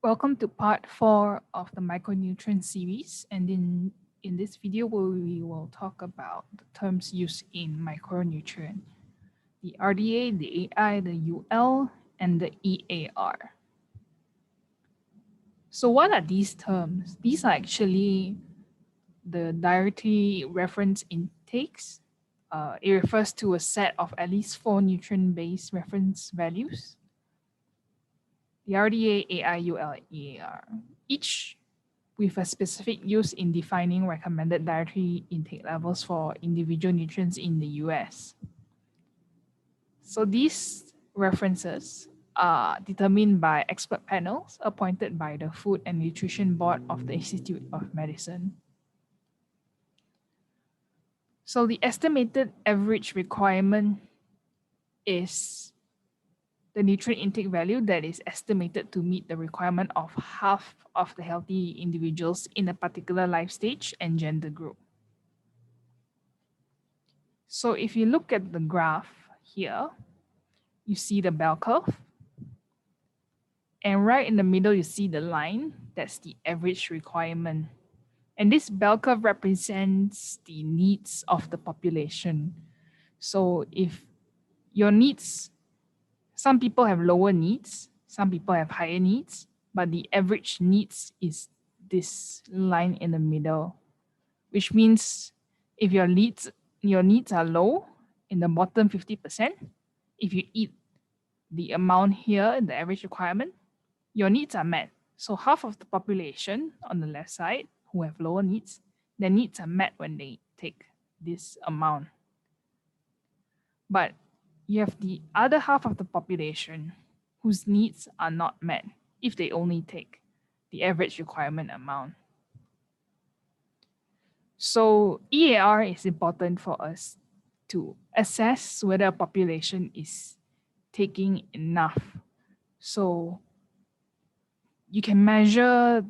Welcome to part 4 of the micronutrient series, and in this video we will talk about the terms used in micronutrient, the RDA, the AI, the UL, and the EAR. So what are these terms? These are actually the dietary reference intakes. It refers to a set of at least 4 nutrient-based reference values. The RDA, AI, UL, EAR, each with a specific use in defining recommended dietary intake levels for individual nutrients in the US. So these references are determined by expert panels appointed by the Food and Nutrition Board of the Institute of Medicine. So the estimated average requirement is the nutrient intake value that is estimated to meet the requirement of half of the healthy individuals in a particular life stage and gender group. So if you look at the graph here, you see the bell curve. And right in the middle, you see the line. That's the average requirement. And this bell curve represents the needs of the population. So if your needs, some people have lower needs, some people have higher needs, but the average needs is this line in the middle, which means if your needs are low in the bottom 50%, if you eat the amount here, the average requirement, your needs are met. So half of the population on the left side who have lower needs, their needs are met when they take this amount. But you have the other half of the population whose needs are not met if they only take the average requirement amount. So EAR is important for us to assess whether a population is taking enough. So you can measure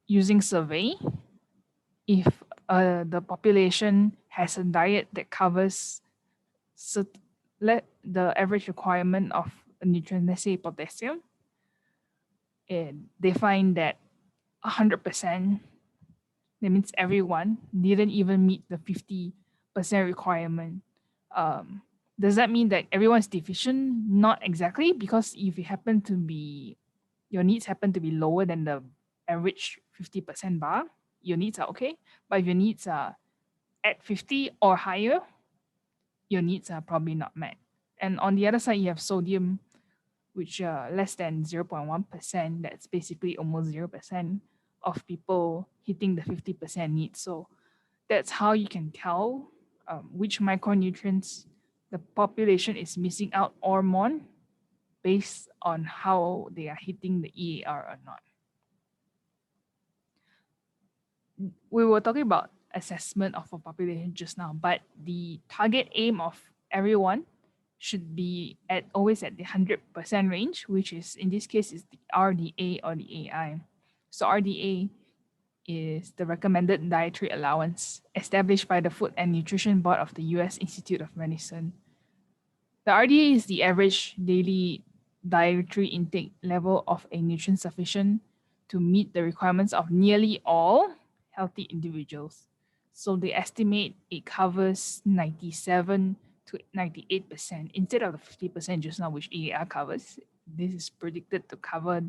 using survey if the population has a diet that covers the average requirement of a nutrient, let's say potassium, and they find that 100%, that means everyone didn't even meet the 50% requirement. Does that mean that everyone's deficient? Not exactly, because if you happen to be, your needs happen to be lower than the average 50% bar, your needs are okay. But if your needs are at 50 or higher, your needs are probably not met. And on the other side, you have sodium, which less than 0.1%. That's basically almost 0% of people hitting the 50% need. So that's how you can tell which micronutrients the population is missing out or more based on how they are hitting the EAR or not. We were talking about assessment of a population just now, but the target aim of everyone should be always at the 100% range, which is in this case is the RDA or the AI. So RDA is the recommended dietary allowance established by the Food and Nutrition Board of the US Institute of Medicine. The RDA is the average daily dietary intake level of a nutrient sufficient to meet the requirements of nearly all healthy individuals. So they estimate it covers 97 to 98% instead of the 50% just now, which EAR covers. This is predicted to cover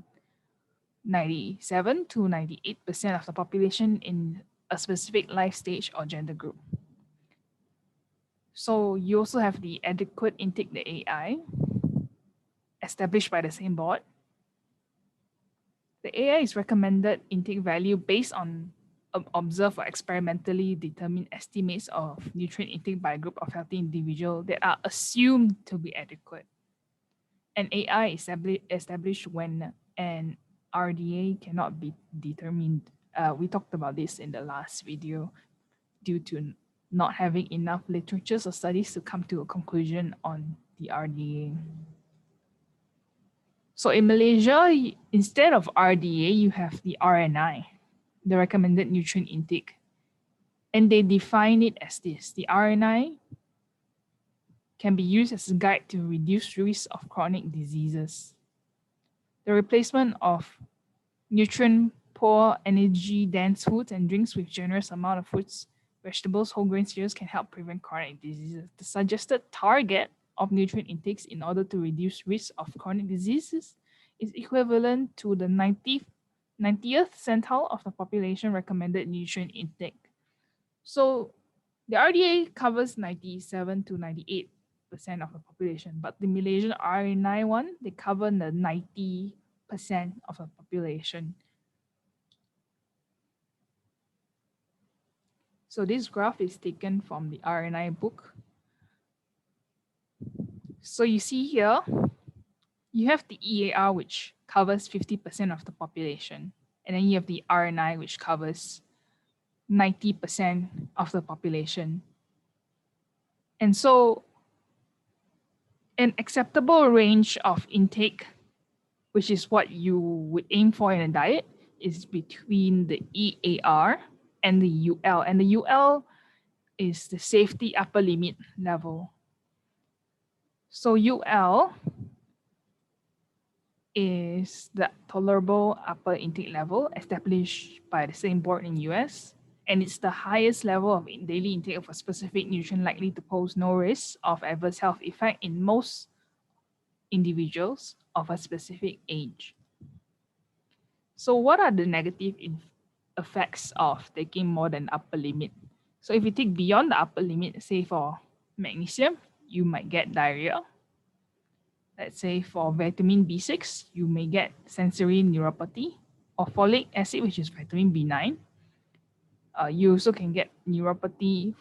97 to 98% of the population in a specific life stage or gender group. So you also have the adequate intake, the AI, established by the same board. The AI is recommended intake value based on observed or experimentally determined estimates of nutrient intake by a group of healthy individuals that are assumed to be adequate. An AI is established when an RDA cannot be determined. We talked about this in the last video due to not having enough literatures or studies to come to a conclusion on the RDA. So in Malaysia, instead of RDA, you have the RNI, the recommended nutrient intake. And they define it as this. The RNI can be used as a guide to reduce risk of chronic diseases. The replacement of nutrient-poor, energy-dense foods and drinks with generous amount of fruits, vegetables, whole grain cereals can help prevent chronic diseases. The suggested target of nutrient intakes in order to reduce risk of chronic diseases is equivalent to the 90th centile of the population recommended nutrient intake. So the RDA covers 97 to 98% of the population, but the Malaysian RNI one, they cover the 90% of the population. So this graph is taken from the RNI book. So you see here, you have the EAR, which covers 50% of the population. And then you have the RNI, which covers 90% of the population. And so an acceptable range of intake, which is what you would aim for in a diet, is between the EAR and the UL. And the UL is the safety upper limit level. So UL is the tolerable upper intake level established by the same board in US. And it's the highest level of daily intake of a specific nutrient likely to pose no risk of adverse health effect in most individuals of a specific age. So what are the negative effects of taking more than upper limit? So if you take beyond the upper limit, say for magnesium, you might get diarrhea. Let's say for vitamin B6, you may get sensory neuropathy, or folic acid, which is vitamin B9. You also can get neuropathy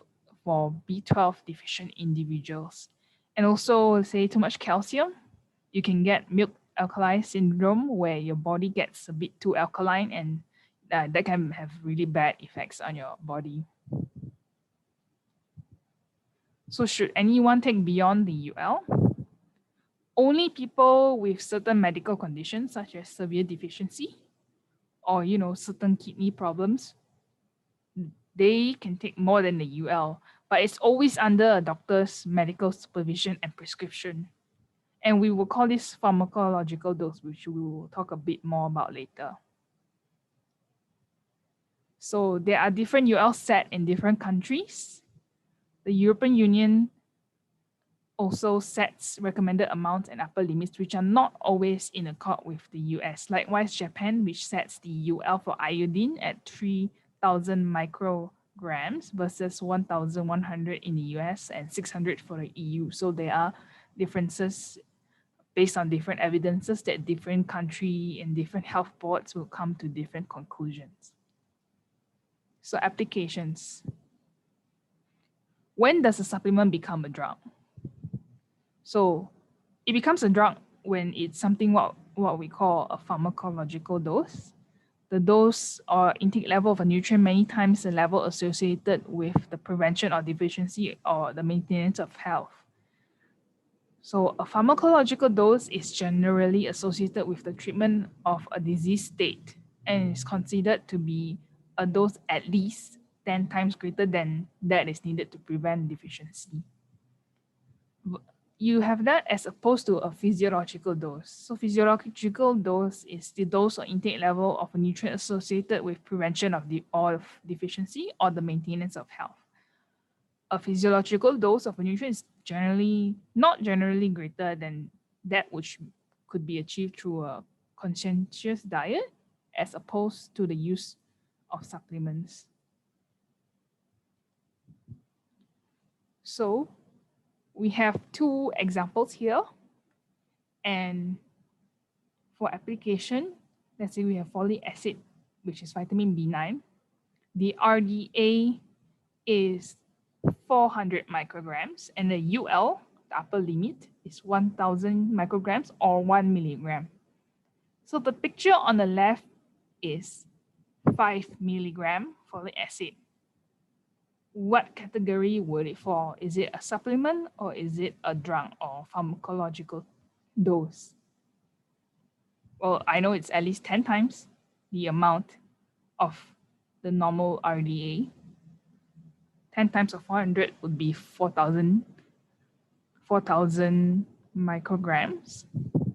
for B12 deficient individuals. And also, say too much calcium, you can get milk alkali syndrome, where your body gets a bit too alkaline, and that can have really bad effects on your body. So should anyone take beyond the UL? Only people with certain medical conditions, such as severe deficiency or certain kidney problems, they can take more than the UL, but it's always under a doctor's medical supervision and prescription. And we will call this pharmacological dose, which we will talk a bit more about later. So there are different UL set in different countries. The European Union also sets recommended amounts and upper limits, which are not always in accord with the US. Likewise, Japan, which sets the UL for iodine at 3,000 micrograms versus 1,100 in the US and 600 for the EU. So there are differences based on different evidences that different country and different health boards will come to different conclusions. So applications. When does a supplement become a drug? So it becomes a drug when it's something what we call a pharmacological dose. The dose or intake level of a nutrient many times the level associated with the prevention or deficiency or the maintenance of health. So a pharmacological dose is generally associated with the treatment of a disease state and is considered to be a dose at least 10 times greater than that is needed to prevent deficiency. You have that as opposed to a physiological dose. So physiological dose is the dose or intake level of a nutrient associated with prevention of deficiency or the maintenance of health. A physiological dose of a nutrient is not generally greater than that which could be achieved through a conscientious diet as opposed to the use of supplements. So we have two examples here. And for application, let's say we have folic acid, which is vitamin B9. The RDA is 400 micrograms, and the UL, the upper limit, is 1,000 micrograms or 1 milligram. So the picture on the left is 5 milligram folic acid. What category would it fall? Is it a supplement or is it a drug or pharmacological dose? Well, I know it's at least 10 times the amount of the normal RDA. 10 times of 400 would be 4,000 micrograms.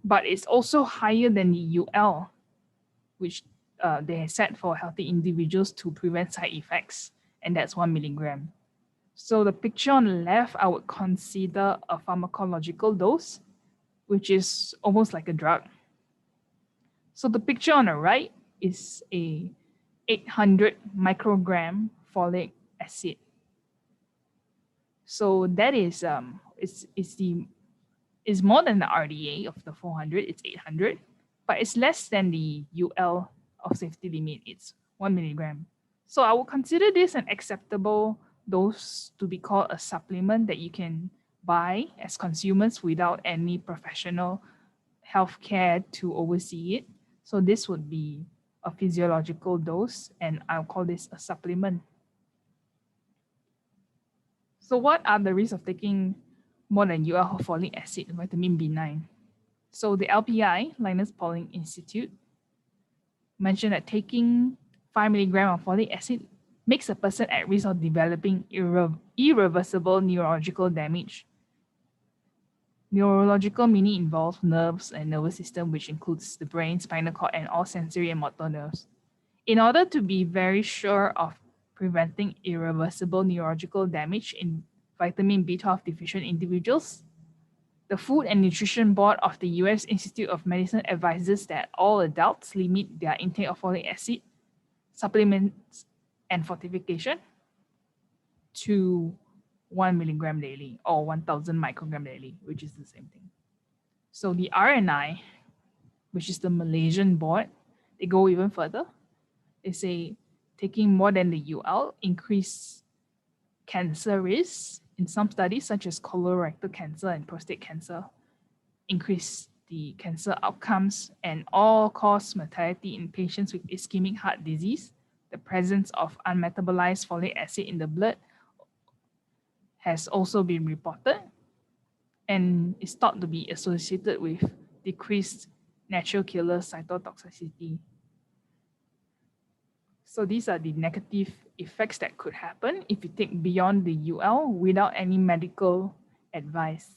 but it's also higher than the UL, which they set for healthy individuals to prevent side effects, and that's 1 milligram. So the picture on the left, I would consider a pharmacological dose, which is almost like a drug. So the picture on the right is a 800 microgram folic acid. So that is is more than the RDA of the 400. It's 800, but it's less than the UL of safety limit. It's 1 milligram. So I would consider this an acceptable dose to be called a supplement that you can buy as consumers without any professional healthcare to oversee it. So this would be a physiological dose, and I'll call this a supplement. So what are the risks of taking more than UL folic acid, vitamin B9? So the LPI, Linus Pauling Institute, mentioned that taking 5 milligram of folic acid makes a person at risk of developing irreversible neurological damage. Neurological meaning involves nerves and nervous system, which includes the brain, spinal cord, and all sensory and motor nerves. In order to be very sure of preventing irreversible neurological damage in vitamin B12 deficient individuals, the Food and Nutrition Board of the US Institute of Medicine advises that all adults limit their intake of folic acid, supplements, and fortification to 1 milligram daily or 1,000 microgram daily, which is the same thing. So the RNI, which is the Malaysian board, they go even further. They say taking more than the UL increase cancer risks in some studies, such as colorectal cancer and prostate cancer, increase the cancer outcomes and all-cause mortality in patients with ischemic heart disease. The presence of unmetabolized folic acid in the blood has also been reported and is thought to be associated with decreased natural killer cytotoxicity. So these are the negative effects that could happen if you take beyond the UL without any medical advice.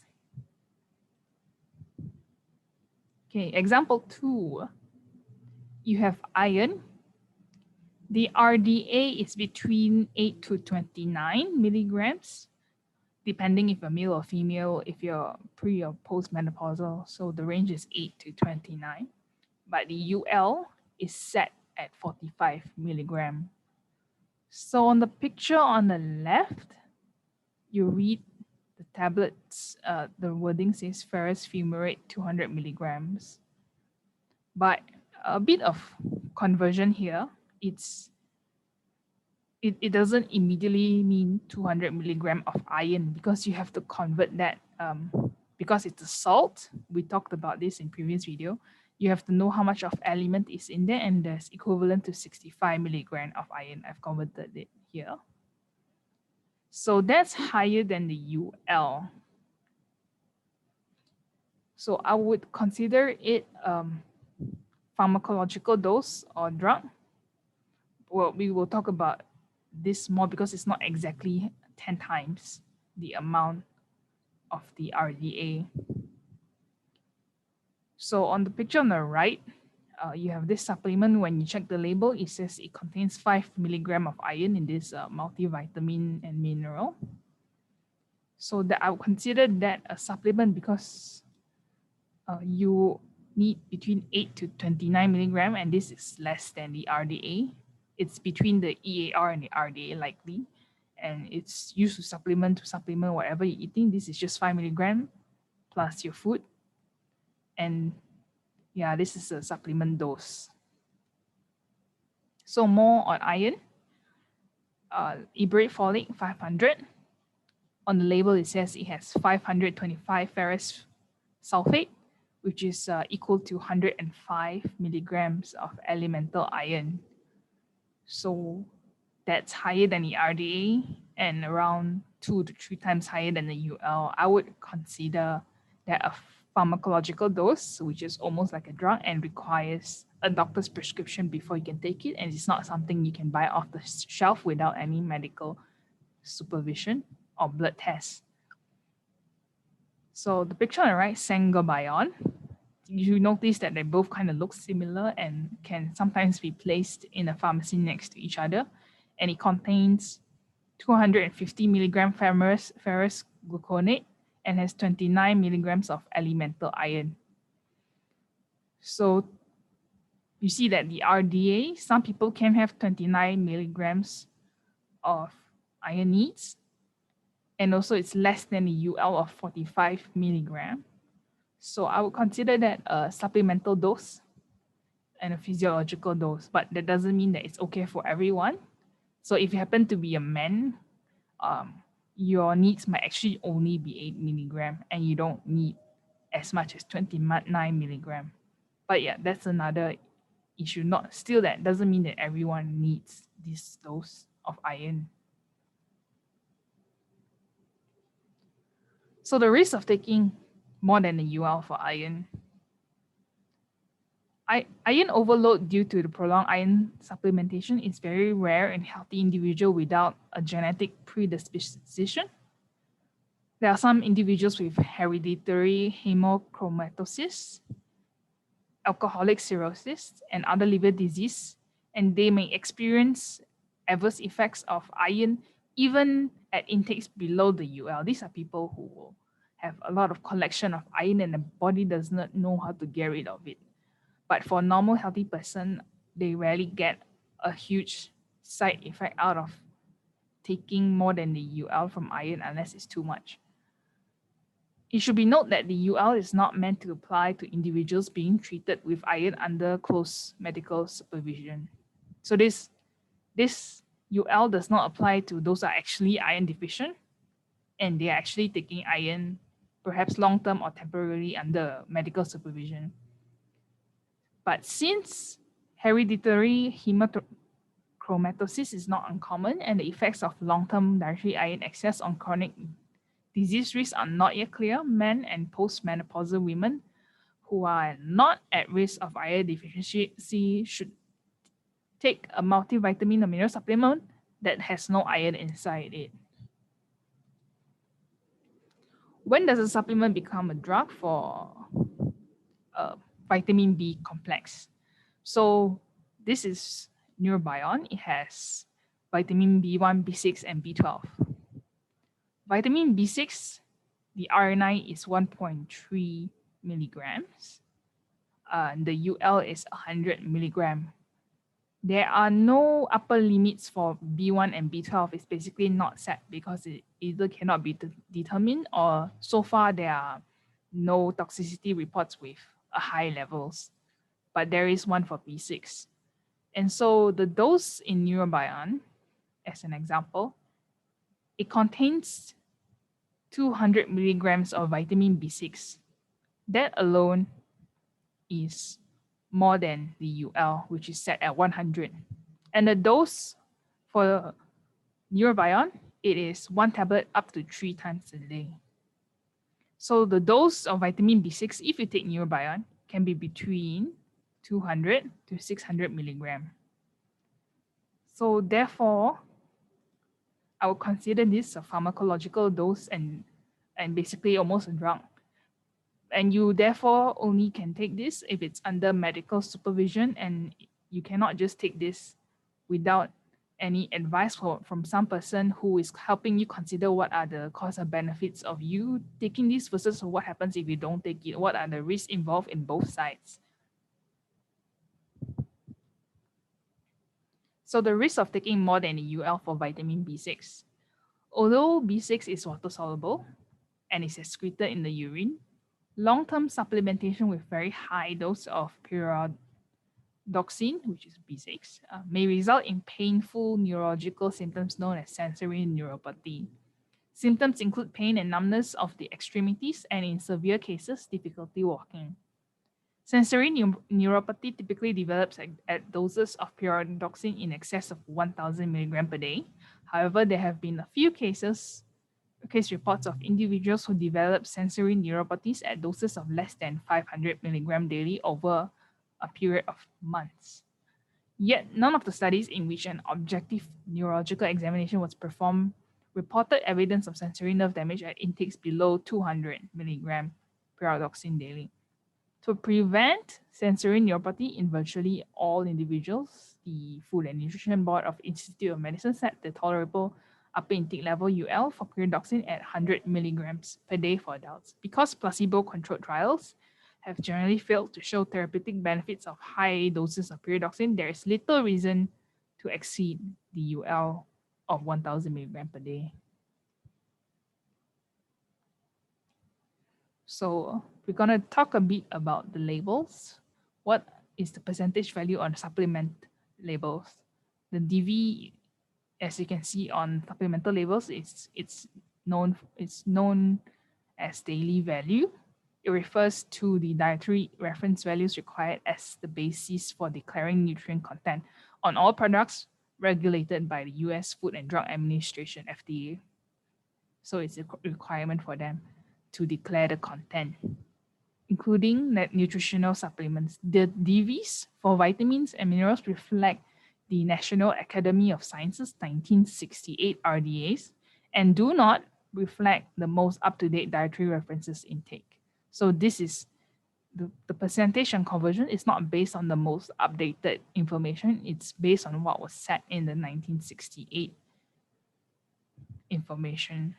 Okay, example 2. You have iron. The RDA is between 8 to 29 milligrams, depending if you're male or female, if you're pre or post-menopausal. So the range is 8 to 29. But the UL is set at 45 milligram. So on the picture on the left, you read the tablets, the wording says ferrous fumarate 200 milligrams. But a bit of conversion here, it doesn't immediately mean 200 milligram of iron because you have to convert that because it's a salt. We talked about this in previous video. You have to know how much of element is in there, and there's equivalent to 65 milligram of iron. I've converted it here. So that's higher than the UL. So I would consider it pharmacological dose or drug. Well, we will talk about this more because it's not exactly 10 times the amount of the RDA. So on the picture on the right, you have this supplement. When you check the label, it says it contains 5 milligram of iron in this multivitamin and mineral. So that I would consider that a supplement because you need between 8 to 29 milligram, and this is less than the RDA. It's between the EAR and the RDA likely, and it's used to supplement whatever you're eating. This is just 5 milligram plus your food. And yeah, this is a supplement dose. So more on iron. Iberate folic 500. On the label, it says it has 525 ferrous sulfate, which is equal to 105 milligrams of elemental iron. So that's higher than the RDA and around 2 to 3 times higher than the UL. I would consider that a pharmacological dose, which is almost like a drug and requires a doctor's prescription before you can take it. And it's not something you can buy off the shelf without any medical supervision or blood tests. So the picture on the right, Sangobion. you notice that they both kind of look similar and can sometimes be placed in a pharmacy next to each other. And it contains 250 milligram ferrous gluconate and has 29 milligrams of elemental iron. So you see that the RDA, some people can have 29 milligrams of iron needs, and also it's less than the UL of 45 milligram. So I would consider that a supplemental dose and a physiological dose, but that doesn't mean that it's okay for everyone. So if you happen to be a man, your needs might actually only be 8 milligram and you don't need as much as 29 milligram. But yeah, that's another issue. Not still, that doesn't mean that everyone needs this dose of iron. So the risk of taking more than the UL for iron. Iron overload due to the prolonged iron supplementation is very rare in healthy individuals without a genetic predisposition. There are some individuals with hereditary hemochromatosis, alcoholic cirrhosis, and other liver disease, and they may experience adverse effects of iron even at intakes below the UL. These are people who will have a lot of collection of iron and the body does not know how to get rid of it. But for a normal healthy person, they rarely get a huge side effect out of taking more than the UL from iron unless it's too much. It should be noted that the UL is not meant to apply to individuals being treated with iron under close medical supervision. So this UL does not apply to those who are actually iron deficient and they are actually taking iron perhaps long-term or temporarily under medical supervision. But since hereditary hemochromatosis is not uncommon and the effects of long-term dietary iron excess on chronic disease risks are not yet clear, men and postmenopausal women who are not at risk of iron deficiency should take a multivitamin or mineral supplement that has no iron inside it. When does a supplement become a drug for vitamin B complex? So this is Neurobion. It has vitamin B1, B6, and B12. Vitamin B6, the RNI is 1.3 milligrams. The UL is 100 milligram. There are no upper limits for B1 and B12. It's basically not set because it either cannot be determined or so far there are no toxicity reports with high levels. But there is one for B6. And so the dose in Neurobion, as an example, it contains 200 milligrams of vitamin B6. That alone is more than the UL, which is set at 100. And the dose for Neurobion, it is 1 tablet up to 3 times a day. So the dose of vitamin B6, if you take Neurobion, can be between 200 to 600 milligram. So therefore, I would consider this a pharmacological dose and basically almost a drug. And you therefore only can take this if it's under medical supervision, and you cannot just take this without any advice from some person who is helping you consider what are the costs and benefits of you taking this versus what happens if you don't take it, what are the risks involved in both sides. So the risk of taking more than a UL for vitamin B6. Although B6 is water-soluble and is excreted in the urine, long-term supplementation with very high dose of pyridoxine, which is B6, may result in painful neurological symptoms known as sensory neuropathy. Symptoms include pain and numbness of the extremities and in severe cases, difficulty walking. Sensory neuropathy typically develops at doses of pyridoxine in excess of 1,000 milligram per day. However, there have been a few case reports of individuals who develop sensory neuropathies at doses of less than 500 milligram daily over a period of months. Yet, none of the studies in which an objective neurological examination was performed reported evidence of sensory nerve damage at intakes below 200 milligram pyridoxine daily. To prevent sensory neuropathy in virtually all individuals, the Food and Nutrition Board of Institute of Medicine set the tolerable upper intake level UL for pyridoxine at 100 milligrams per day for adults. Because placebo-controlled trials have generally failed to show therapeutic benefits of high doses of pyridoxine, there is little reason to exceed the UL of 1000 milligrams per day. So we're going to talk a bit about the labels. What is the percentage value on supplement labels? The DV, as you can see on supplemental labels, it's known as daily value. It refers to the dietary reference values required as the basis for declaring nutrient content on all products regulated by the US Food and Drug Administration, FDA. So it's a requirement for them to declare the content, including nutritional supplements. The DVs for vitamins and minerals reflect the National Academy of Sciences 1968 RDAs and do not reflect the most up-to-date dietary references intake. So this is the percentage and conversion is not based on the most updated information. It's based on what was set in the 1968 information.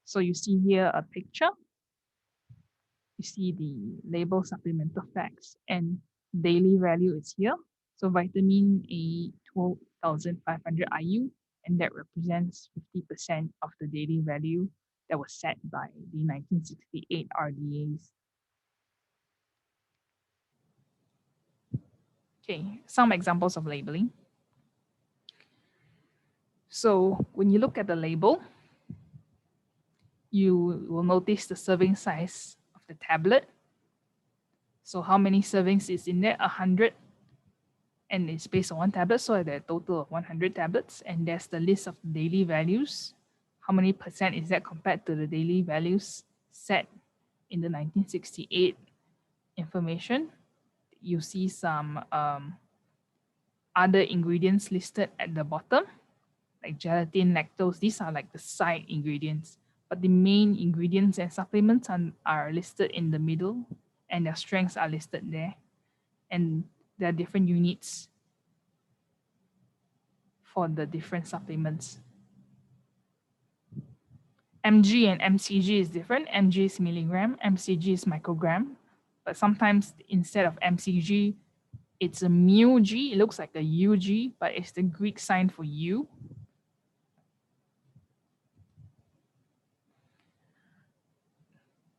So you see here a picture. You see the label supplemental facts and daily value is here. So vitamin A 12,500 IU, and that represents 50% of the daily value that was set by the 1968 RDAs. Okay, some examples of labeling. So when you look at the label, you will notice the serving size of the tablet. So how many servings is in there? 100, and it's based on one tablet, so there are a total of 100 tablets. And there's the list of daily values. How many percent is that compared to the daily values set in the 1968 information? You see some other ingredients listed at the bottom, like gelatin, lactose. These are like the side ingredients, but the main ingredients and supplements are listed in the middle, and their strengths are listed there. And there are different units for the different supplements. mg and mcg is different. Mg is milligram, mcg is microgram, but sometimes instead of mcg, it's a μg. It looks like a ug, but it's the Greek sign for u.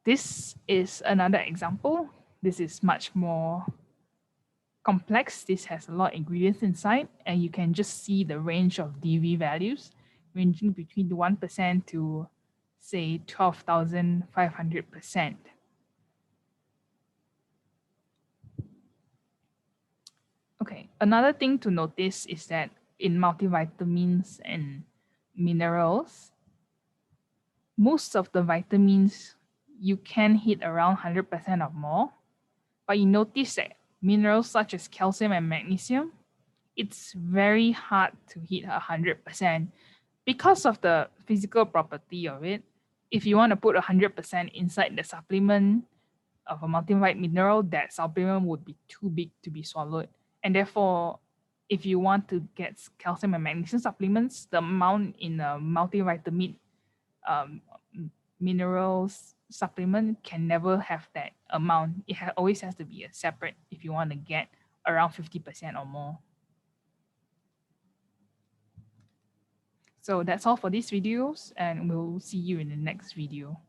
This is another example. This is much more complex. This has a lot of ingredients inside, and you can just see the range of DV values ranging between 1% to say 12,500%. Okay, another thing to notice is that in multivitamins and minerals, most of the vitamins you can hit around 100% or more, but you notice that minerals such as calcium and magnesium, it's very hard to hit 100% because of the physical property of it. If you want to put 100% inside the supplement of a multivitamin mineral, that supplement would be too big to be swallowed. And therefore, if you want to get calcium and magnesium supplements, the amount in a multivitamin minerals supplement can never have that amount. It always has to be a separate if you want to get around 50% or more. So that's all for these videos, and we'll see you in the next video.